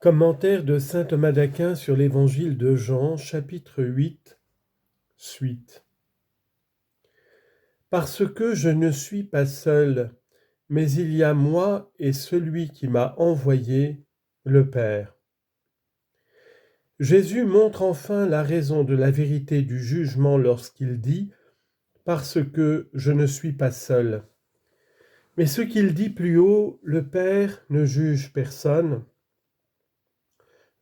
Commentaire de saint Thomas d'Aquin sur l'évangile de Jean, chapitre 8, suite. Parce que je ne suis pas seul, mais il y a moi et celui qui m'a envoyé, le Père. Jésus montre enfin la raison de la vérité du jugement lorsqu'il dit « parce que je ne suis pas seul ». Mais ce qu'il dit plus haut, le Père ne juge personne,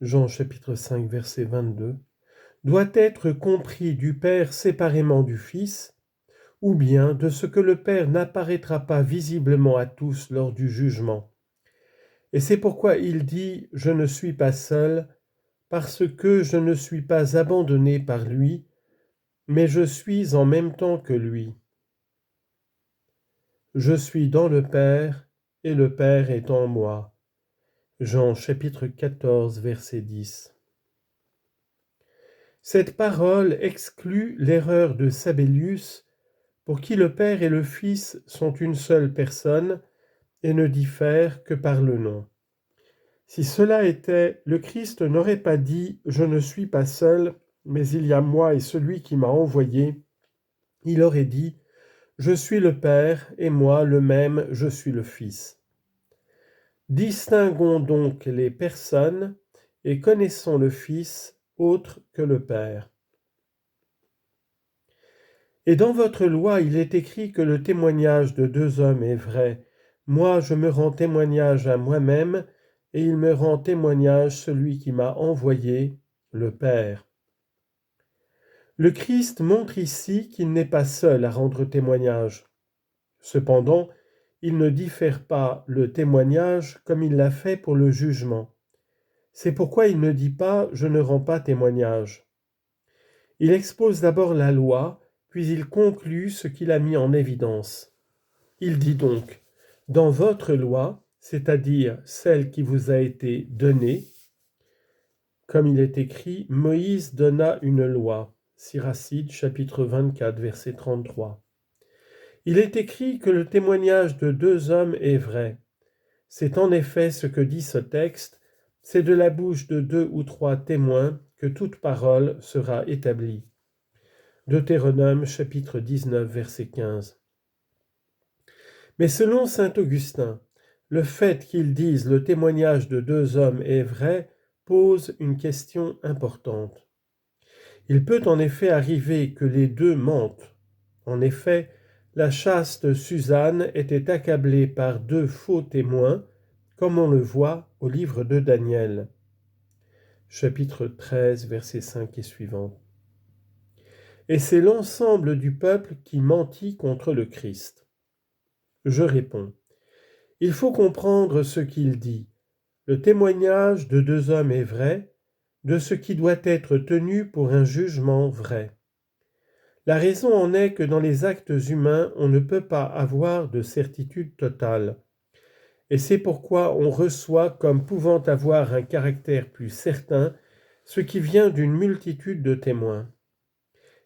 Jean chapitre 5 verset 22, doit être compris du Père séparément du Fils, ou bien de ce que le Père n'apparaîtra pas visiblement à tous lors du jugement. Et c'est pourquoi il dit « Je ne suis pas seul », parce que je ne suis pas abandonné par lui, mais je suis en même temps que lui. Je suis dans le Père, et le Père est en moi. Jean chapitre 14 verset 10. Cette parole exclut l'erreur de Sabellius, pour qui le Père et le Fils sont une seule personne et ne diffèrent que par le nom. Si cela était, le Christ n'aurait pas dit « Je ne suis pas seul, mais il y a moi et celui qui m'a envoyé ». Il aurait dit « Je suis le Père et moi le même, je suis le Fils ». Distinguons donc les personnes et connaissons le Fils autre que le Père. Et dans votre loi, il est écrit que le témoignage de deux hommes est vrai. Moi, je me rends témoignage à moi-même, et il me rend témoignage celui qui m'a envoyé, le Père. Le Christ montre ici qu'il n'est pas seul à rendre témoignage. Cependant, il ne diffère pas le témoignage comme il l'a fait pour le jugement. C'est pourquoi il ne dit pas « je ne rends pas témoignage ». Il expose d'abord la loi, puis il conclut ce qu'il a mis en évidence. Il dit donc, dans votre loi, c'est-à-dire celle qui vous a été donnée, comme il est écrit, Moïse donna une loi, Siracide, chapitre 24, verset 33. Il est écrit que le témoignage de deux hommes est vrai. C'est en effet ce que dit ce texte, c'est de la bouche de deux ou trois témoins que toute parole sera établie. Deutéronome chapitre 19 verset 15. Mais selon saint Augustin, le fait qu'ils disent le témoignage de deux hommes est vrai pose une question importante. Il peut en effet arriver que les deux mentent. En effet, la chaste Suzanne était accablée par deux faux témoins, comme on le voit au livre de Daniel, chapitre 13, versets 5 et suivants. Et c'est l'ensemble du peuple qui mentit contre le Christ. Je réponds, il faut comprendre ce qu'il dit. Le témoignage de deux hommes est vrai, de ce qui doit être tenu pour un jugement vrai. La raison en est que dans les actes humains, on ne peut pas avoir de certitude totale. Et c'est pourquoi on reçoit comme pouvant avoir un caractère plus certain ce qui vient d'une multitude de témoins.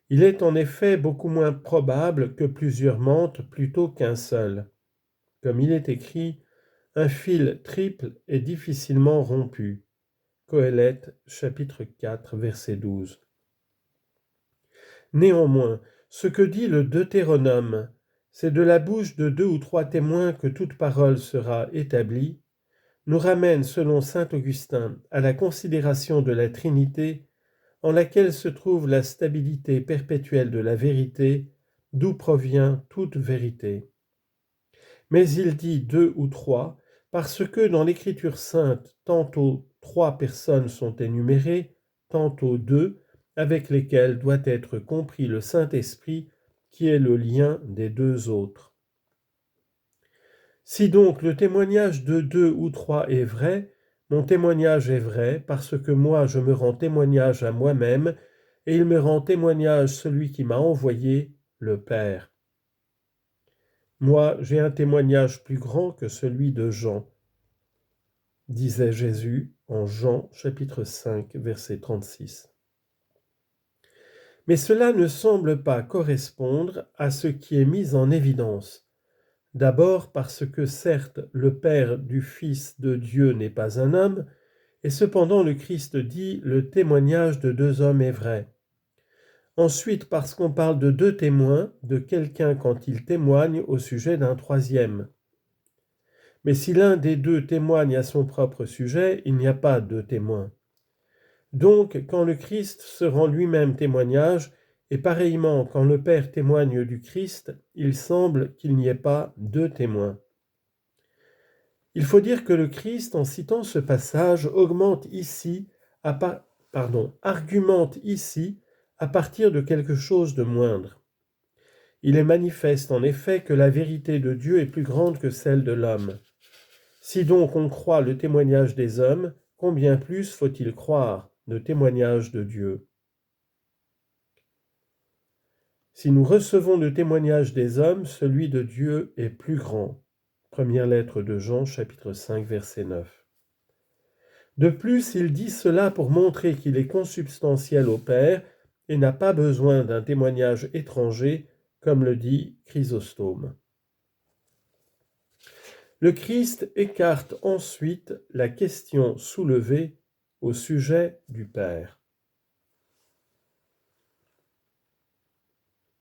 Il est en effet beaucoup moins probable que plusieurs mentent plutôt qu'un seul. Comme il est écrit, un fil triple est difficilement rompu. Qoélète, chapitre 4, verset 12. Néanmoins, ce que dit le Deutéronome, c'est de la bouche de deux ou trois témoins que toute parole sera établie, nous ramène, selon saint Augustin, à la considération de la Trinité, en laquelle se trouve la stabilité perpétuelle de la vérité, d'où provient toute vérité. Mais il dit deux ou trois, parce que dans l'Écriture sainte, tantôt trois personnes sont énumérées, tantôt deux, avec lesquelles doit être compris le Saint-Esprit, qui est le lien des deux autres. Si donc le témoignage de deux ou trois est vrai, mon témoignage est vrai, parce que moi je me rends témoignage à moi-même, et il me rend témoignage celui qui m'a envoyé, le Père. Moi, j'ai un témoignage plus grand que celui de Jean, disait Jésus en Jean chapitre 5, verset 36. Mais cela ne semble pas correspondre à ce qui est mis en évidence. D'abord parce que certes le Père du Fils de Dieu n'est pas un homme, Et cependant le Christ dit « le témoignage de deux hommes est vrai ». Ensuite, parce qu'on parle de deux témoins, de quelqu'un quand il témoigne au sujet d'un troisième. Mais si l'un des deux témoigne à son propre sujet, il n'y a pas deux témoins. Donc, quand le Christ se rend lui-même témoignage, et pareillement quand le Père témoigne du Christ, il semble qu'il n'y ait pas deux témoins. Il faut dire que le Christ, en citant ce passage, argumente ici à partir de quelque chose de moindre. Il est manifeste en effet que la vérité de Dieu est plus grande que celle de l'homme. Si donc on croit le témoignage des hommes, combien plus faut-il croire le témoignage de Dieu? Si nous recevons le témoignage des hommes, celui de Dieu est plus grand. Première lettre de Jean, chapitre 5, verset 9. De plus, il dit cela pour montrer qu'il est consubstantiel au Père et n'a pas besoin d'un témoignage étranger, comme le dit Chrysostome. Le Christ écarte ensuite la question soulevée au sujet du Père.